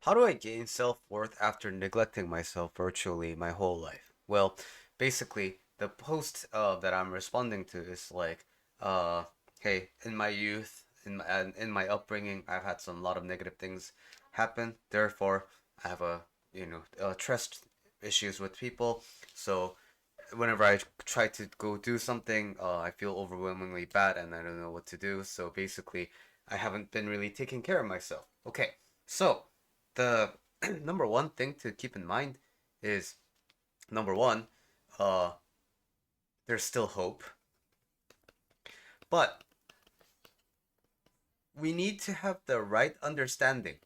How do I gain self-worth after neglecting myself virtually my whole life? Well, basically, the post that I'm responding to is like, uh, hey, in my youth, in my upbringing, I've had some lot of negative things happen. Therefore, I have trust issues with people. So whenever I try to go do something, I feel overwhelmingly bad and I don't know what to do. So basically, I haven't been really taking care of myself. Okay, so the number one thing to keep in mind is number one, uh, there's still hope, but we need to have the right understanding.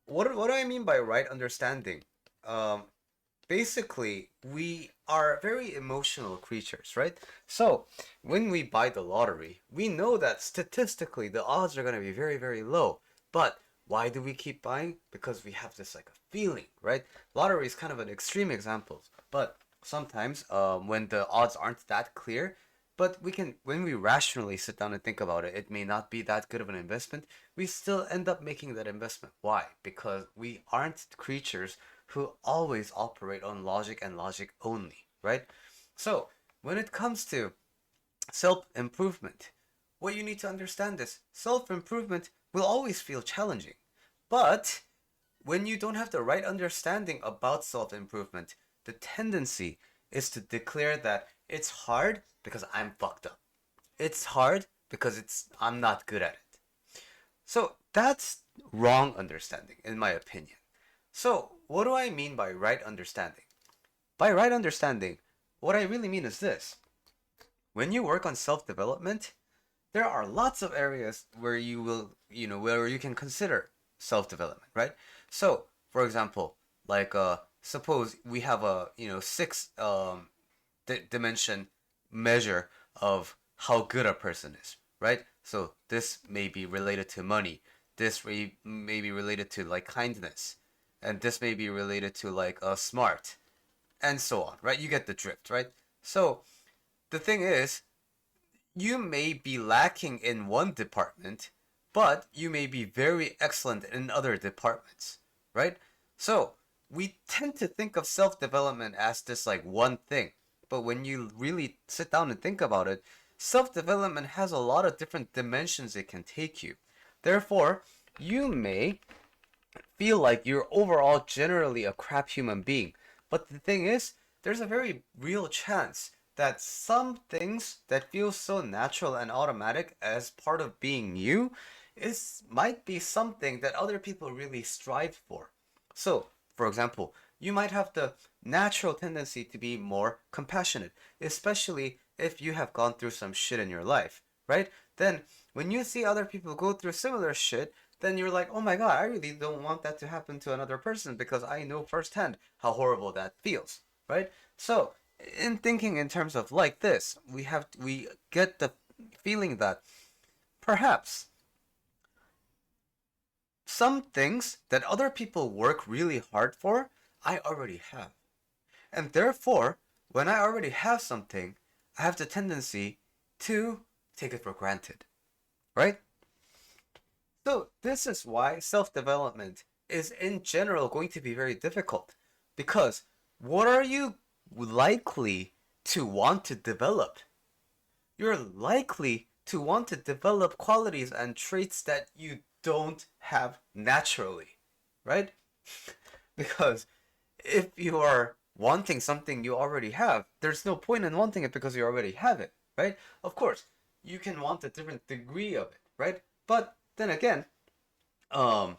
What do I mean by right understanding? Um, Basically, we are very emotional creatures, right? So, when we buy the lottery, we know that statistically the odds are going to be very, very low. But why do we keep buying? Because we have this like a feeling, right? Lottery is kind of an extreme example, but sometimes when the odds aren't that clear, but when we rationally sit down and think about it, it may not be that good of an investment. We still end up making that investment. Why? Because we aren't creatures who always operate on logic and logic only, right? So, when it comes to self improvement, what you need to understand is self improvement will always feel challenging. But when you don't have the right understanding about self improvement, the tendency is to declare that it's hard because I'm fucked up. It's hard because I'm not good at it. So that's wrong understanding, in my opinion. So, what do I mean by right understanding? By right understanding, what I really mean is this. When you work on self development, there are lots of areas where where you can consider self development, right? So, for example, like suppose we have a, six dimension measure of how good a person is, right? So, this may be related to money. This may be related to like kindness, and this may be related to like smart, and so on, right? You get the drift, right? So the thing is, you may be lacking in one department, but you may be very excellent in other departments, right? So we tend to think of self development as this like one thing, but when you really sit down and think about it, self development has a lot of different dimensions it can take you. Therefore, you may feel like you're overall generally a crap human being. But the thing is, there's a very real chance that some things that feel so natural and automatic as part of being you is might be something that other people really strive for. So, for example, you might have the natural tendency to be more compassionate, especially if you have gone through some shit in your life, right? Then when you see other people go through similar shit, then you're like, oh my god, I really don't want that to happen to another person because I know firsthand how horrible that feels, right? So, in thinking in terms of like this, we get the feeling that perhaps some things that other people work really hard for, I already have. And therefore, when I already have something, I have the tendency to take it for granted, right? So, this is why self development is in general going to be very difficult. Because what are you likely to want to develop? You're likely to want to develop qualities and traits that you don't have naturally, right? Because if you are wanting something you already have, there's no point in wanting it because you already have it, right? Of course, you can want a different degree of it, right? But then again, um,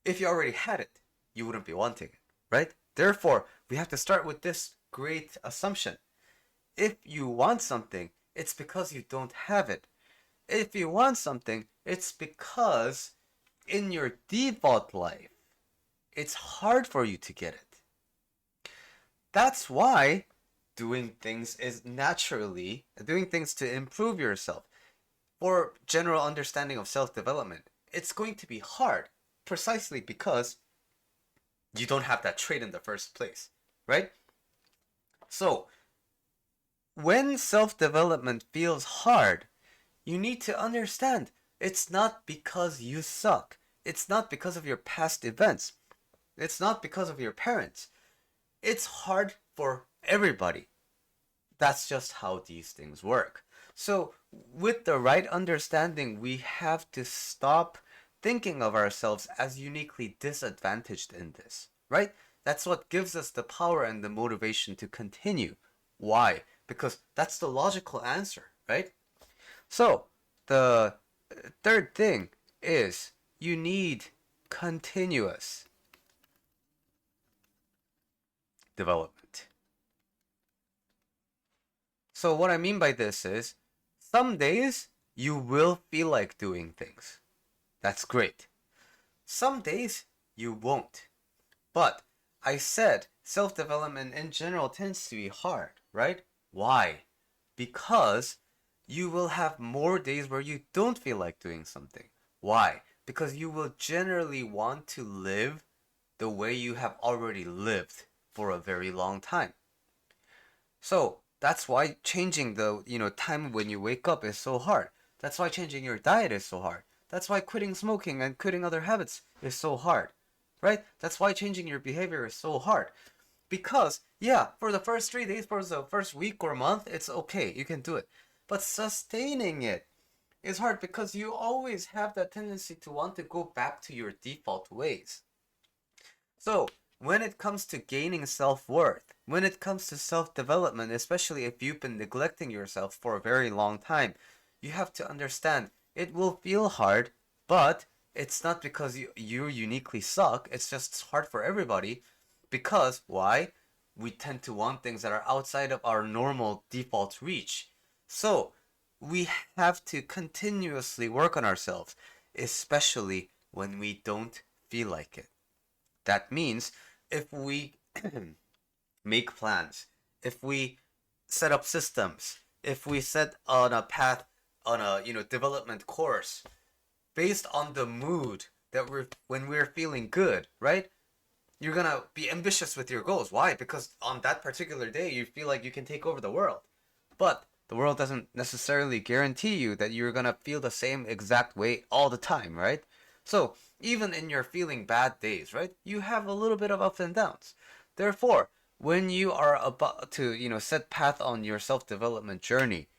if you already had it, you wouldn't be wanting it, right? Therefore, we have to start with this great assumption. If you want something, it's because you don't have it. If you want something, it's because in your default life, it's hard for you to get it. That's why doing things to improve yourself for general understanding of self development, it's going to be hard precisely because you don't have that trait in the first place, right? So, when self development feels hard, you need to understand it's not because you suck. It's not because of your past events. It's not because of your parents. It's hard for everybody. That's just how these things work. So, with the right understanding, we have to stop thinking of ourselves as uniquely disadvantaged in this, right? That's what gives us the power and the motivation to continue. Why? Because that's the logical answer, right? So, the third thing is you need continuous development. So, what I mean by this is some days you will feel like doing things. That's great. Some days you won't. But I said self development in general tends to be hard, right? Why? Because you will have more days where you don't feel like doing something. Why? Because you will generally want to live the way you have already lived for a very long time. So that's why changing the time when you wake up is so hard. That's why changing your diet is so hard. That's why quitting smoking and quitting other habits is so hard. Right? That's why changing your behavior is so hard. Because, yeah, for the first 3 days, for the first week or month, it's okay. You can do it. But sustaining it is hard because you always have that tendency to want to go back to your default ways. So, when it comes to gaining self worth, when it comes to self development, especially if you've been neglecting yourself for a very long time, you have to understand it will feel hard, but it's not because you uniquely suck. It's just hard for everybody. Because, why? We tend to want things that are outside of our normal default reach. So, we have to continuously work on ourselves, especially when we don't feel like it. That means if we make plans, if we set up systems, if we set on a path, on a development course based on the mood that we're when we're feeling good, right? You're gonna be ambitious with your goals. Why? Because on that particular day you feel like you can take over the world. But the world doesn't necessarily guarantee you that you're gonna feel the same exact way all the time, right? So even in your feeling bad days, right, you have a little bit of ups and downs. Therefore, when you are about to, set path on your self-development journey,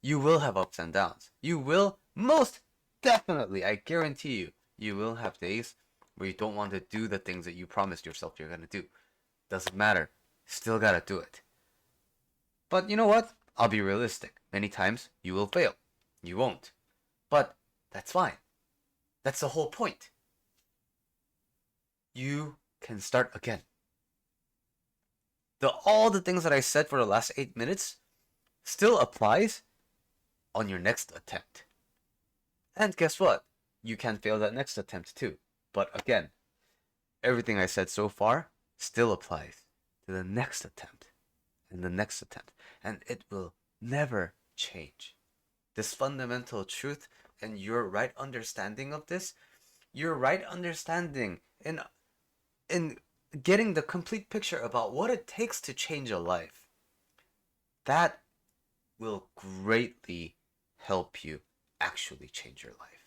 you will have ups and downs. You will most definitely, I guarantee you, you will have days where you don't want to do the things that you promised yourself you're gonna do. Doesn't matter. Still gotta do it. But you know what? I'll be realistic. Many times you will fail. You won't. But that's fine. That's the whole point. You can start again. All the things that I said for the last 8 minutes still applies on your next attempt. And guess what? You can fail that next attempt too. But again, everything I said so far still applies to the next attempt and the next attempt. And it will never change. This fundamental truth and your right understanding of this, your right understanding in getting the complete picture about what it takes to change a life, that will greatly help you actually change your life.